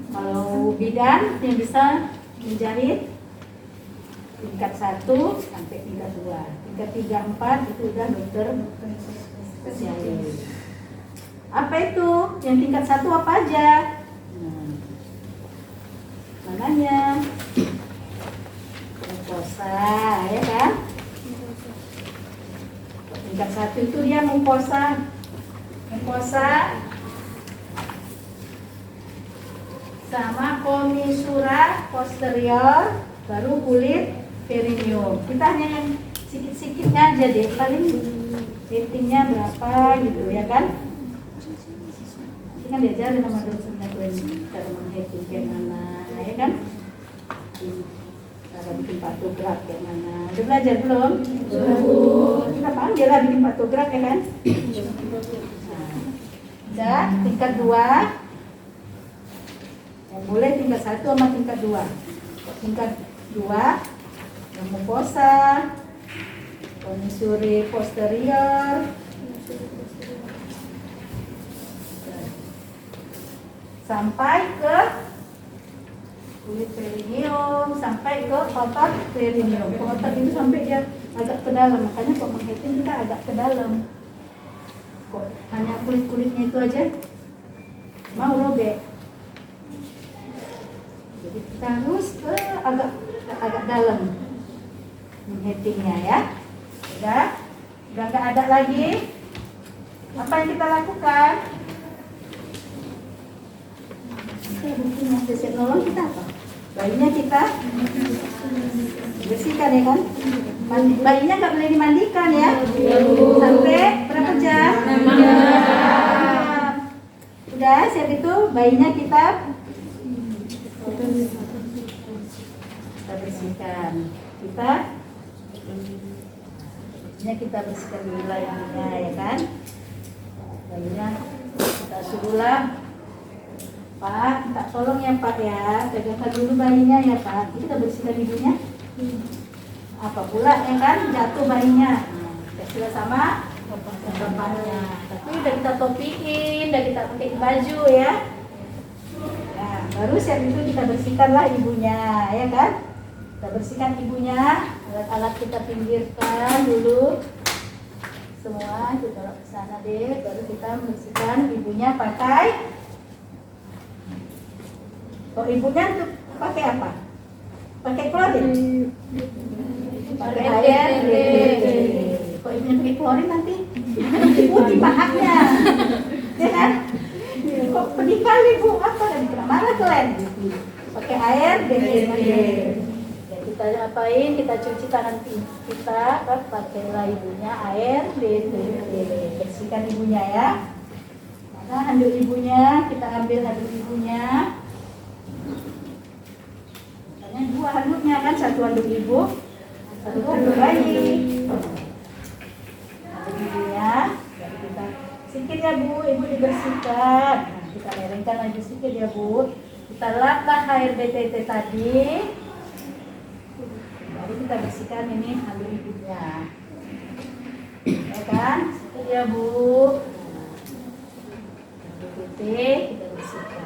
kalau bidan yang bisa menjahit tingkat 1 sampai tingkat 2, tingkat 3, 4 itu udah dokter spesialis. Apa itu? Yang tingkat 1 apa aja? Mananya? Mukosa, ya kan? Tingkat 1 itu dia mukosa sama komisura posterior, baru kulit perineum. Kita hanya yang sikit-sikitnya aja deh, paling ratingnya berapa gitu ya kan? Kan diajarin sama dosennya cara menghitung kayak mana, ya kan? Cara bikin patograf kayak mana. Udah belajar belum? Kita panggil lah bikin patograf ya kan? Nah, udah tingkat 2. Yang boleh tingkat 1 sama tingkat 2. Tingkat 2 yang mukosa, komisuri posterior, sampai ke kulit perineum sampai ke otot perineum. Ke otot itu sampai dia agak ke dalam, makanya kok menghitung kita agak ke dalam. Kok hanya kulit-kulitnya itu aja mau robek. Jadi kita harus ke agak dalam menghitingnya ya. Udah nggak ada lagi. Apa yang kita lakukan? Bukunya Cecep nolong kita apa? Bayinya kita bersihkan ya kan? Bayinya nggak boleh dimandikan ya? Sampai berapa jam? 6 jam. Udah siap itu bayinya kita bersihkan. Kita bersihkan dulu bayinya ya kan? Bayinya kita suruhlah, Pak, minta tolong ya Pak ya, pegangkan dulu bayinya ya Pak. Kita bersihkan ibunya. Apa pula ya kan, jatuh bayinya. Sudah sama bapaknya. Tapi udah kita topiin, udah kita pakai baju ya. Nah, baru siap itu kita bersihkanlah ibunya, ya kan? Kita bersihkan ibunya, alat-alat kita pinggirkan dulu. Semua kita taruh ke sana deh, baru kita bersihkan ibunya pakai. Kalau ibunya tuh pakai apa? Pakai klorin? Pakai air. Kalau ibunya pakai klorin nanti putih pahanya, ya kan? Kok pedih kali bu? Apa dan mana kalian? Pakai air, kita apain? Kita cuci tangan kita, pakailah ibunya air, bersihkan ibunya ya. Mana handuk ibunya? Kita ambil handuk ibunya. Makanya 2 handuknya kan, 1 handuk ibu, 1 handuk bayi. Handuk ibunya, jadi kita sikit ya bu, ibu dibersihkan. Nah, kita lerengkan lagi sikit ya bu. Kita laplah air BTT tadi. Baru kita bersihkan ini handuk ibunya, ya kan? Sikit ya bu. BTT kita bersihkan.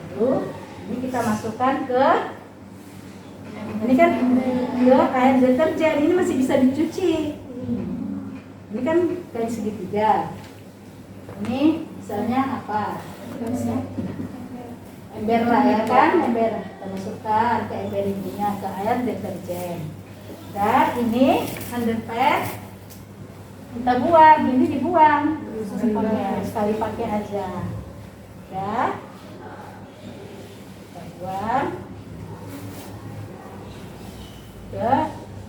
Lalu ini kita masukkan ke, ini kan air deterjen, ini masih bisa dicuci. Ini kan kain segitiga. Ini misalnya apa? Ember lah ya kan, ember. Kita masukkan ke ember ininya, ke air deterjen. Dan ini underpad kita buang, ini dibuang. Sekali pakai aja. Ya. Kita buang ke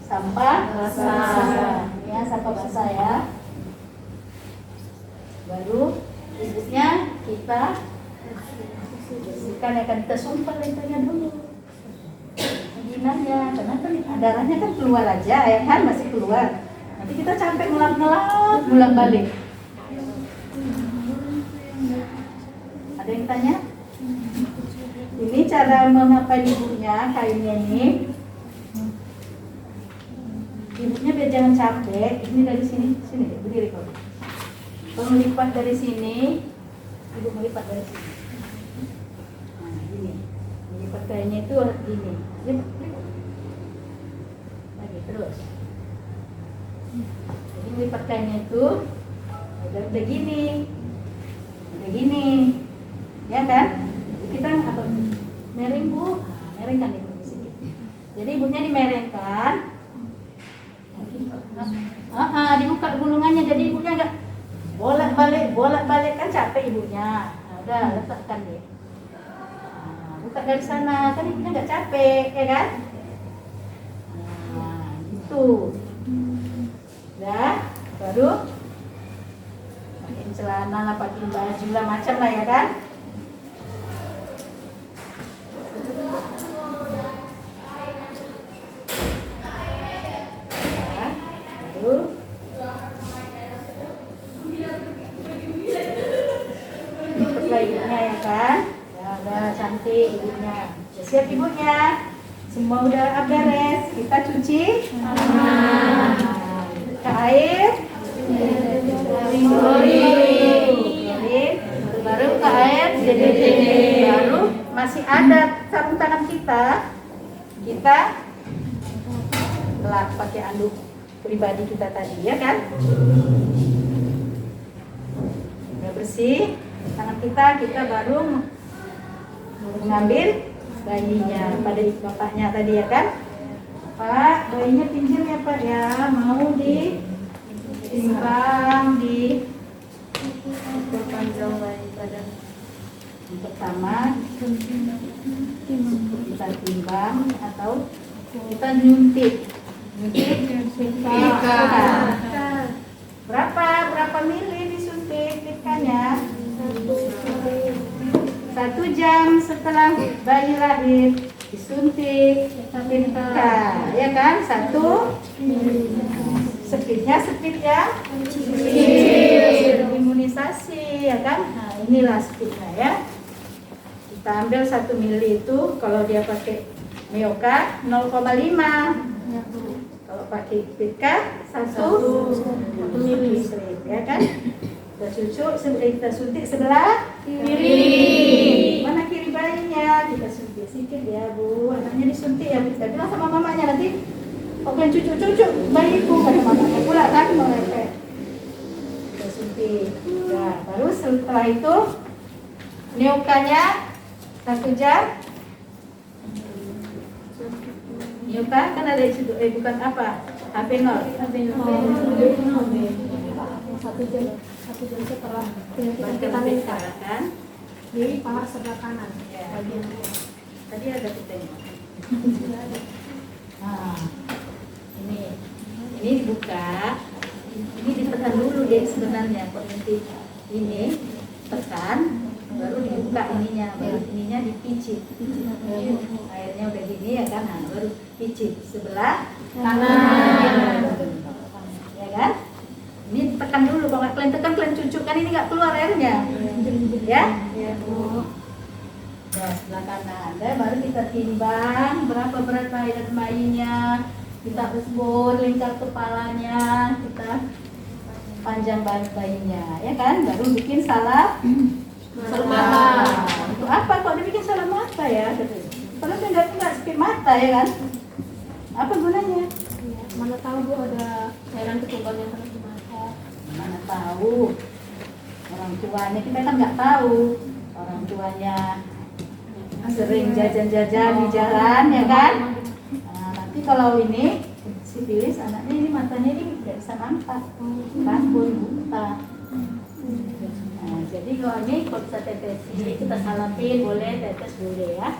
sampah basah. Ya, sampah basah ya. Baru ibunya kita bersihkan ya kan, kita sumpah lentanya dulu. Ginanya, karena kan darahnya kan keluar aja ya kan, masih keluar. Nanti kita capek ngelap-ngelap, ngulang balik. Ada yang tanya? Ini cara mengapain ibunya, kainnya ini. Ibunya biar jangan capek, ini dari sini, berdiri kau. Kau melipat dari sini, ibu melipat dari sini. Nah, gini, melipat kainnya itu gini. Lagi terus. Jadi melipat kainnya itu udah gini, ya kan? Kita apa? Mereng bu, merengkan ibu di sini. Jadi ibunya dimerengkan. Dibuka gulungannya, jadi ibunya enggak bolak-balik kan capek ibunya. Nah, udah letakkan deh. Buka dari sana, kan ibunya enggak capek, ya kan? Nah, gitu. Udah, baru pakai celana lah, pakai baju lah, macam lah ya kan? Ibunya ya kan, ya udah cantik ibunya, udah siap ibunya, semua udah beres, kita cuci ke air, klorin, baru ke air, baru masih ada sarung tangan kita lap pakai anduk pribadi kita tadi, ya kan? Udah bersih tangan kita baru mengambil bayinya pada bapaknya tadi, ya kan? Pak, bayinya pinjam ya Pak ya, mau ditimbang di Panjang bayi pada yang pertama kita timbang atau kita nyuntik berapa mili disuntik tikanya? 1 jam setelah bayi lahir disuntik tika, ya kan? 1 speed ya imunisasi, ya kan? Nah, inilah speednya ya. Kita ambil 1 mili itu, kalau dia pakai Meoka 0,5, kalau pakai Pika 1 mili, ya kan? Kita suntik sebelah kiri. Mana kiri bayinya? Kita suntik sedikit ya Bu, anaknya disuntik ya. Kita bilang sama mamanya nanti, oke cucu bayiku, kata mamanya pula kan merepet. Kita suntik. Nah, baru setelah itu Neokanya 1 jam. Neoka kan ada di situ, bukan apa? HP0. 1 jam setelah Kita minta kan? di paha sebelah kanan. Ya. Tadi ada kitanya. Nah, ini dibuka. Ini ditekan dulu deh sebenarnya, kok nanti ini tekan, baru dibuka ininya, baru ininya dipicit. Airnya udah gini ya kan, nah, baru picit sebelah kanan, ya kan? Ini tekan dulu, kalau kalian tekan kalian cucuk kan ini nggak keluar airnya, ya? Nah, sebelah kanan, dan baru kita timbang berapa berat bayinya, kita usbur lingkar kepalanya, kita panjang bayinya, ya kan? Baru bikin salah mata. Untuk apa kok dibikin salah mata ya? Kalau nggak speed mata ya kan? Apa gunanya? Mana tahu Bu ada cairan ketuban yang terus di mata. Mana tahu, orang tuanya kita kan nggak tahu, orang tuanya sering jajan-jajan di jalan ya kan. Nah, nanti kalau ini sifilis anaknya ini matanya ini nggak bisa nampak, takut buta. Nah, jadi kalau ini kalau bisa tetes ini kita salapin boleh, tetes boleh ya.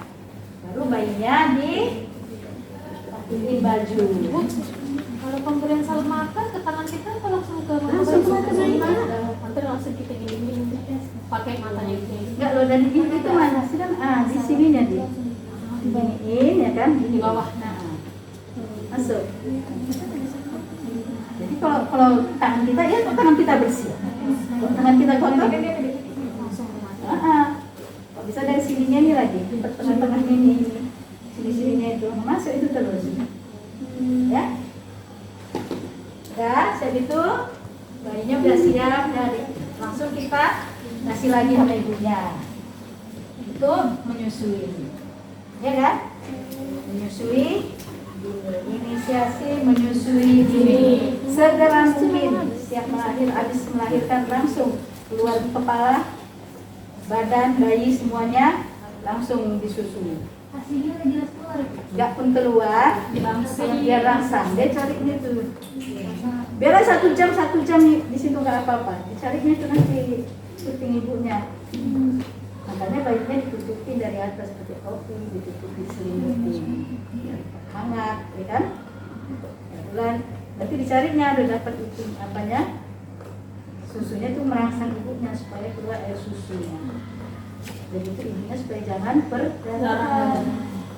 Baru bayinya pakein baju. Kalau pemberian salep mata ke tangan kita atau langsung ke Langsung ke mata bayi. Nanti langsung kita gini pakai matanya ini. Enggak loh, dari ini itu mana sih kan? Di sininya dia. Diginiin ya kan? Di bawah. Nah, masuk. Jadi kalau tangan kita ya, tangan kita bersih. Kalau tangan kita kotor, Langsung ke mata. Kok bisa dari sininya nih lagi, tengah-tengah ini, sininya itu masuk itu terus. Ya. Udah, siap itu bayinya udah siap, dari langsung kita kasih lagi sama ibunya. Itu menyusui, ya kan? Menyusui, inisiasi menyusui dini. Segera mungkin siap habis melahirkan langsung keluar kepala, badan bayi semuanya langsung disusui. Hasilnya jelas keluar. Nggak pun keluar, langsung dia rangsang, dia cari itu. Biar 1 jam di situ nggak apa-apa. Dicarinya itu nanti kuping ibunya. Makanya bayinya ditutupin dari atas seperti topi, ditutupin selimutin, biar hangat, ya kan? Ya, bulan. Nanti dicarinya udah dapat itu apanya? Susunya itu merangsang ibunya supaya keluar air susunya. Dan itu ibunya supaya jangan berdarahan.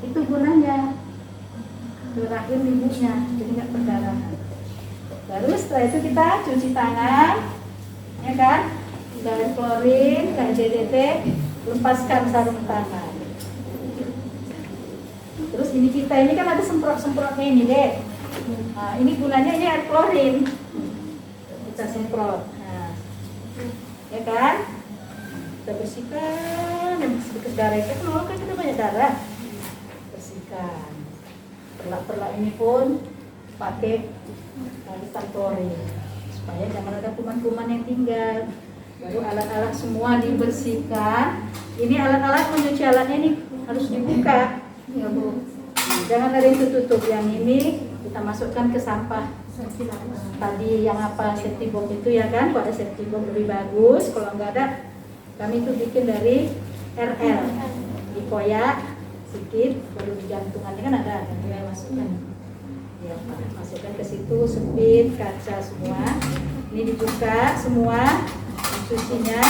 Itu gunanya. Rahim ibunya, jadi nggak berdarahan. Baru setelah itu kita cuci tangan, ya kan? Dengan klorin, dengan DDT, lepaskan sarung tangan. Terus ini kita ini kan ada semprot-semprotnya ini deh. Nah, ini gunanya ini air klorin. Kita semprot. Nah, ya kan? Kita bersihkan dan bersih darah itu. Kalau kan kita banyak darah, bersihkan. Perlak-perlak ini pun pakai larutan klorin supaya jangan ada kuman-kuman yang tinggal. Baru alat-alat semua dibersihkan. Ini alat-alat mencuci alatnya ini harus dibuka, ya Bu. Jangan ada yang tutup. Yang ini kita masukkan ke sampah. Tadi yang apa safety box itu ya kan? Kalau ada safety box lebih bagus. Kalau nggak ada, kami itu bikin dari RL. Dikoyak sedikit, baru digantungannya kan ada. Kita masukkan. Ya, masukkan ke situ, sepit, kaca semua. Ini dibuka semua, cucinya.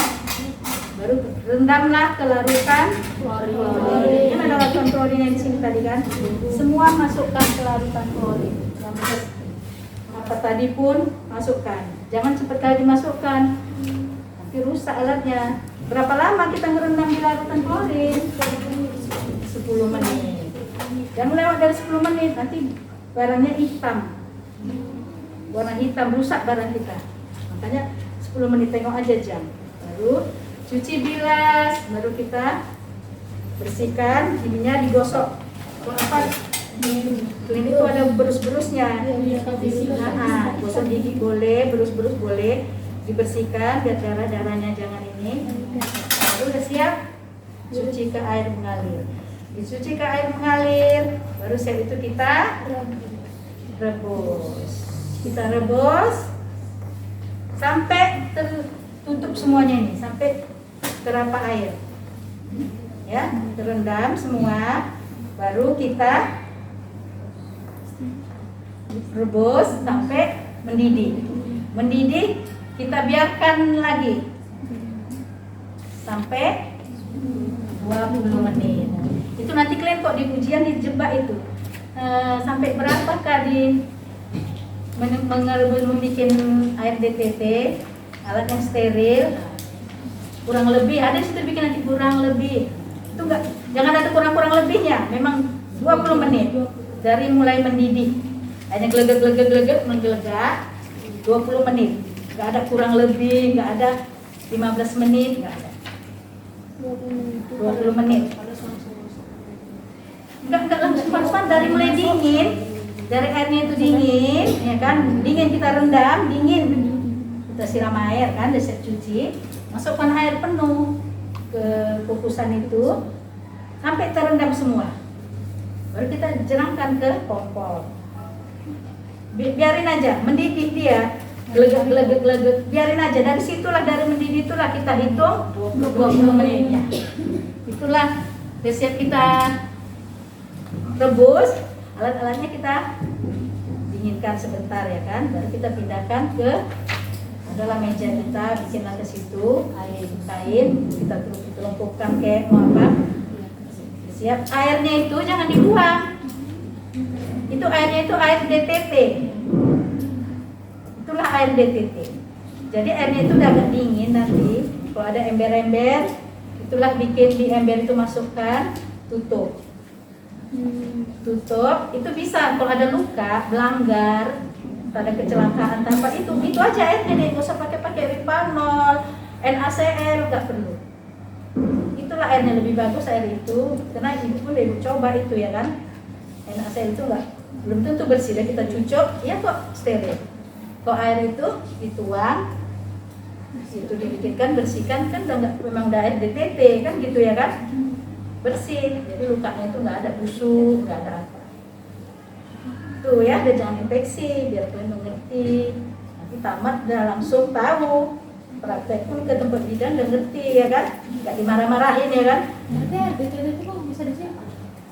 Baru rendamlah ke larutan klorin. Kan ada larutan klorin yang di sini tadi kan? Semua masukkan ke larutan klorin. Yang bekas apa tadi pun masukkan. Jangan cepat kali dimasukkan, nanti rusak alatnya. Berapa lama kita ngerendam di larutan klorin? 10 menit. Jangan lewat dari 10 menit, nanti barangnya hitam, warna hitam, rusak barang kita. Makanya 10 menit, tengok aja jam. Baru cuci bilas, baru kita bersihkan, ininya digosok. Kalau apa? Ini itu ada berus-berusnya. Gosok gigi boleh, berus-berus boleh, dibersihkan biar darah-darahnya jangan ini. Baru udah siap, cuci ke air mengalir. Dicuci ke air mengalir, baru setelah itu kita rebus. Kita rebus sampai tertutup semuanya ini, sampai terapa air. Ya, terendam semua. Baru kita rebus sampai mendidih. Mendidih, kita biarkan lagi sampai 20 menit. Itu nanti kalian kok di ujian dijebak itu sampai berapakah di membuat air DTT, alat yang steril. Kurang lebih ada di situ bikin nanti kurang lebih. Itu enggak, jangan ada kurang-kurang lebihnya. Memang 20 menit dari mulai mendidih. Hanya gelegek menggelegak 20 menit. Enggak ada kurang lebih, enggak ada 15 menit, enggak ada. 20 menit. Enggak langsung panas, dari mulai dingin, dari airnya itu dingin, ya kan? Dingin kita rendam, dingin. Kita siram air kan, udah siap cuci. Masukkan air penuh ke kukusan itu sampai terendam semua. Baru kita jerangkan ke kompor. Biarin aja, mendidih dia. Gelegek, biarin aja. Dari situlah, dari mendidih itulah kita hitung 20 menitnya. Itulah resep kita rebus. Alat-alatnya kita dinginkan sebentar ya kan. Baru kita pindahkan ke adalah meja kita, bikinlah ke situ air kain, kita tumpukkan kayak mau apa. Siap. Airnya itu jangan dibuang. Itu airnya itu air DTT. Itulah air DTT. Jadi airnya itu udah agak dingin nanti. Kalau ada ember-ember, itulah bikin di ember itu masukkan, tutup. Tutup. Itu bisa kalau ada luka, melanggar, ada kecelakaan tanpa itu aja airnya deh, nggak usah pakai Ripanol, NaCl, nggak perlu. Itulah airnya lebih bagus air itu, karena ibu pun ibu coba itu ya kan. NaCl itu nggak, belum tentu bersih, dan kita cucuk, ya kok steril. Kalau air itu dituang, itu dibikinkan, bersihkan kan memang udah air DTT kan gitu ya kan, bersih. Jadi lukanya itu nggak ada busuk, nggak ada apa. Tuh ya, dan jangan infeksi, biar kalian mengerti. Nanti tamat udah langsung tahu. Praktek pun ke tempat bidan udah ngerti ya kan, nggak dimarah-marahin ya kan. Nanti air DTT itu kok bisa disimpan?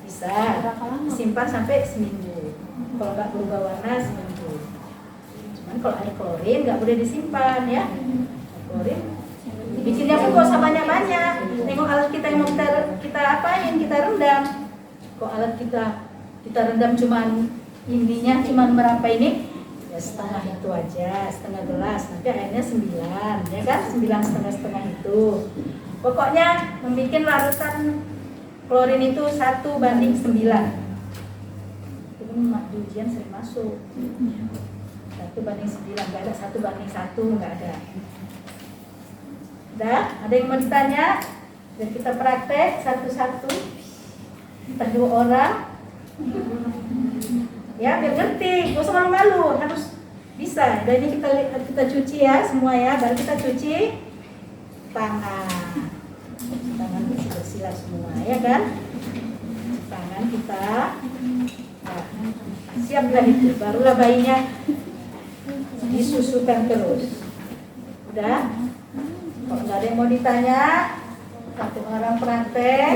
Bisa, Berapa lama? simpan sampai seminggu. Kalau nggak berubah warna seminggu. Cuman kalau air klorin nggak boleh disimpan ya. Klorin bikinnya pun gak usah banyak-banyak. Tengok alat kita yang mau kita apain, kita rendam. Kok alat kita rendam cuman ininya cuman berapa ini, ya setengah itu aja, setengah gelas, nanti airnya 9 ya kan, 9 setengah itu. Pokoknya membuat larutan klorin itu 1:9. Itu di ujian sering masuk 1:9, nggak ada 1:1, nggak ada. Udah, ada yang mau ditanya? Dan kita praktek satu-satu, entah 2 orang Ya, biar ngerti, gak usah malu-malu, harus bisa. Dan ini kita cuci ya semua ya, baru kita cuci tangan. Tangan bersih-bersih lah semua, ya kan? Tangan kita. Nah, siaplah itu, barulah bayinya disusukan terus. Udah? Kalau nggak ada yang mau ditanya, satu orang praktek.